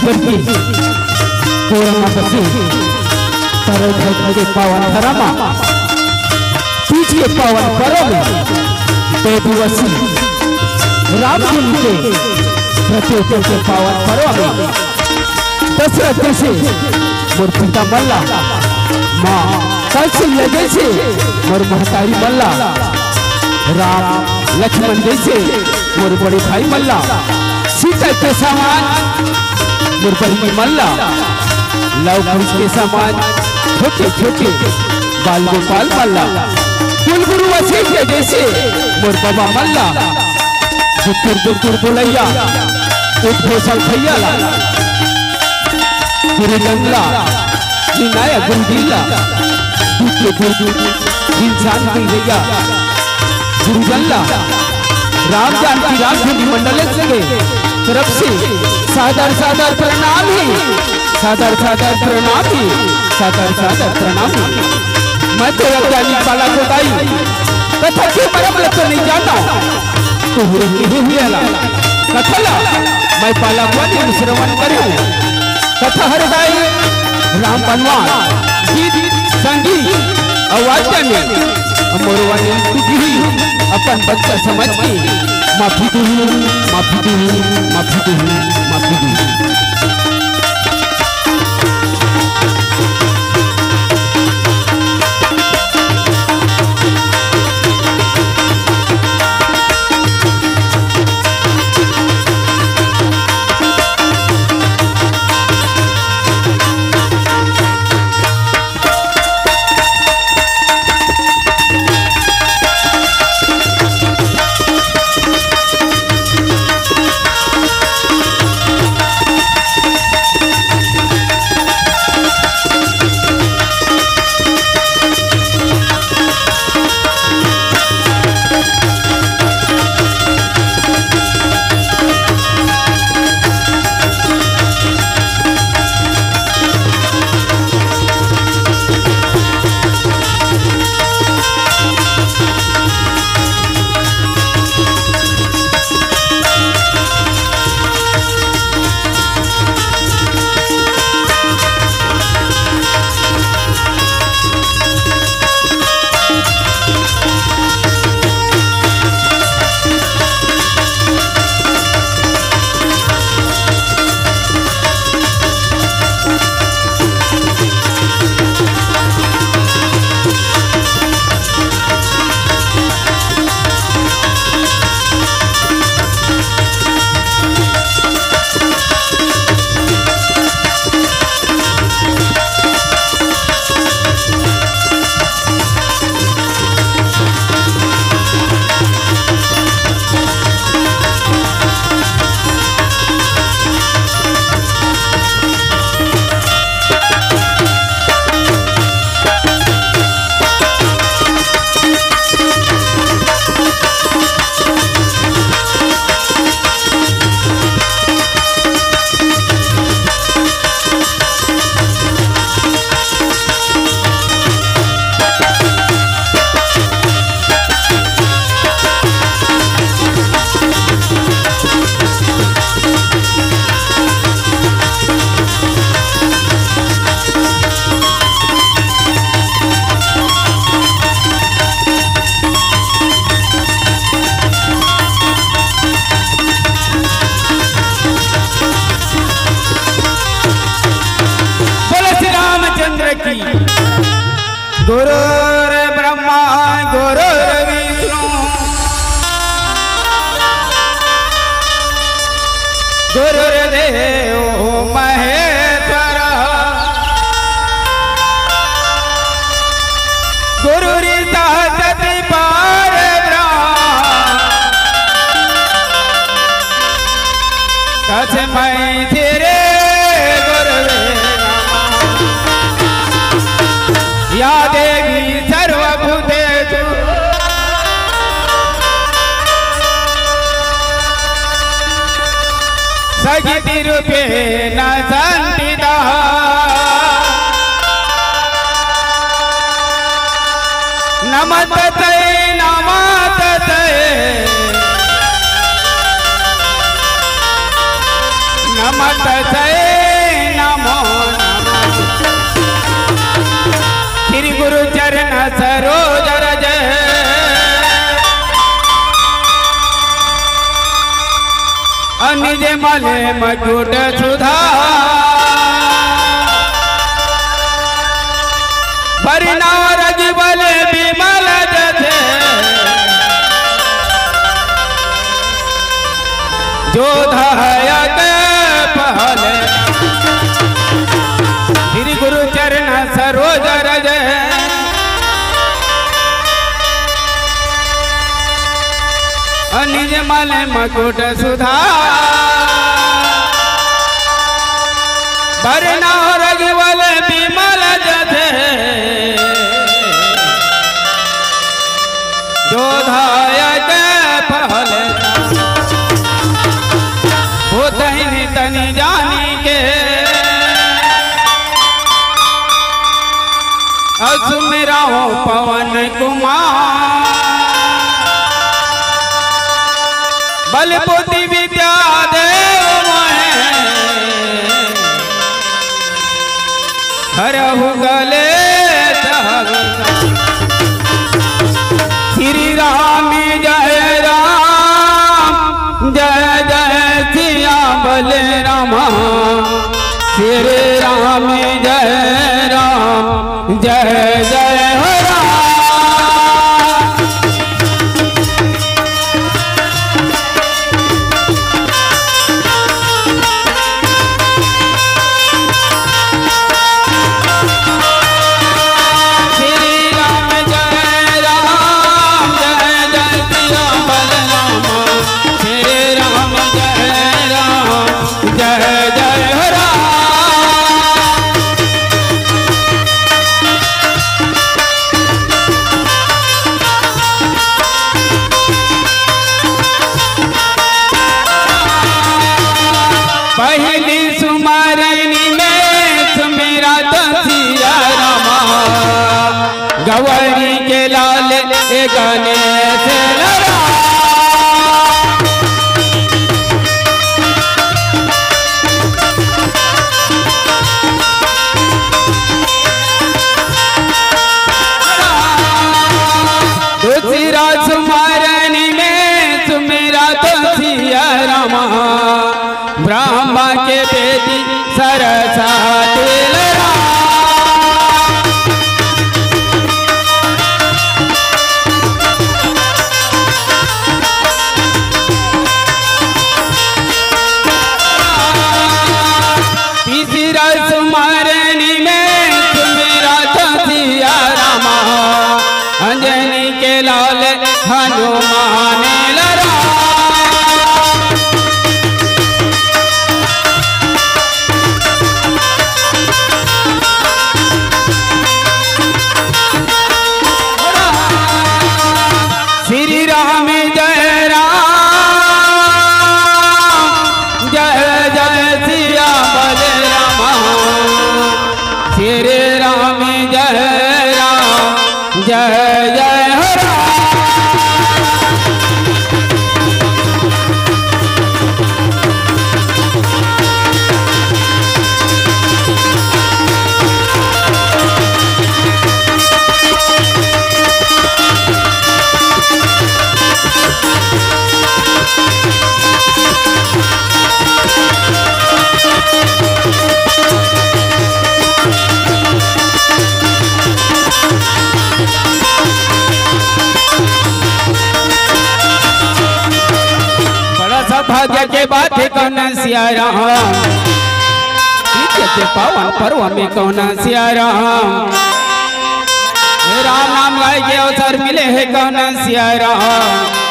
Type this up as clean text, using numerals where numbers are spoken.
करके कोरमा बसे तरह धरती के पावन धरामा पीछे पावन पर्व में बेदिवसी राम के लिए प्रत्येक के पावन पर्व में दशरथ जैसे मोर पिता मल्ला माँ कौशल्या जैसे मोर महतारी मल्ला राम लक्ष्मण जैसे मोर बड़े भाई मल्ला सीता के समान मोर बहनी मल्ला लव कुश के समान छोटे छोटे बाल गोपाल मल्ला कुलगुरु वसीम के जैसे मोर बाबा मल्ला दुखुर दुखुर बोलैया उद्घोषण भैया गुरु गंगला विनायक गुरुदिल्ला दूसरे गुरु इंसान भैया गुरु गंगला राम जानकी रामधुनी मंडल के तरफ से सादर सादर प्रणाम ही सादर सादर प्रणाम ही सादर सादर प्रणाम ही। मैं तो अज्ञानी बाला गोदाई कथा के परम लक्ष्य नहीं जानता तो हुए कथला मैं बाला गोदाई श्रवण करूं कथा हरदाई राम बनवान गीत संगीत आवाज में मोरवानी तुझी अपन बच्चा समझ के माफी दू माफी दू माफी दू माफी दू। गुरुर् ब्रह्मा गुरुर्विष्णु गुरुर्देव महेश्वर गुरुर्साक्षात् परब्रह्म तस्मै श्री गुरवे या देवी सर्वभूतेषु सखितिरूपेण संस्थिता नमस्ते नमस्ते नमस्ते नमो नमः। श्री गुरु चरण सरोज रज निज मले मकुट सुधा बरना रज बल विमल जथे जो धायक पहल। श्री गुरु चरण सरोज रज निज मल मकुट सुधा बरना रजवल विमल जथे जो धायक पहल। भूतहि तनि जानी के असुमेरा हो पवन कुमार बल बुद्धि विद्या देव हरहु गले श्री राम जय राम जय जय सिया बल रामा श्री राम जय राम जय जय राम। पहली सुमरनी में सुमेरा तो सिया रामा गवरी के लाल गाने से लड़ा। दूसरा सुमरनी में सुमेरा तो सिया रामा ब्रह्मा के बेटी सरसा तेलरा। तीसरा सुमरनी में सुमेरा तो सिया रामा अंजनी के लाल हनुमान लड़ा। श्री राम जय राम जय जय सिया बल रामा श्री राम जय राम जय जय राम। भाग्य के बात कौन सिया राम के पावन पर्व में कौन सिया राम राम नाम गाय के अवसर मिले है कौन सिया राम।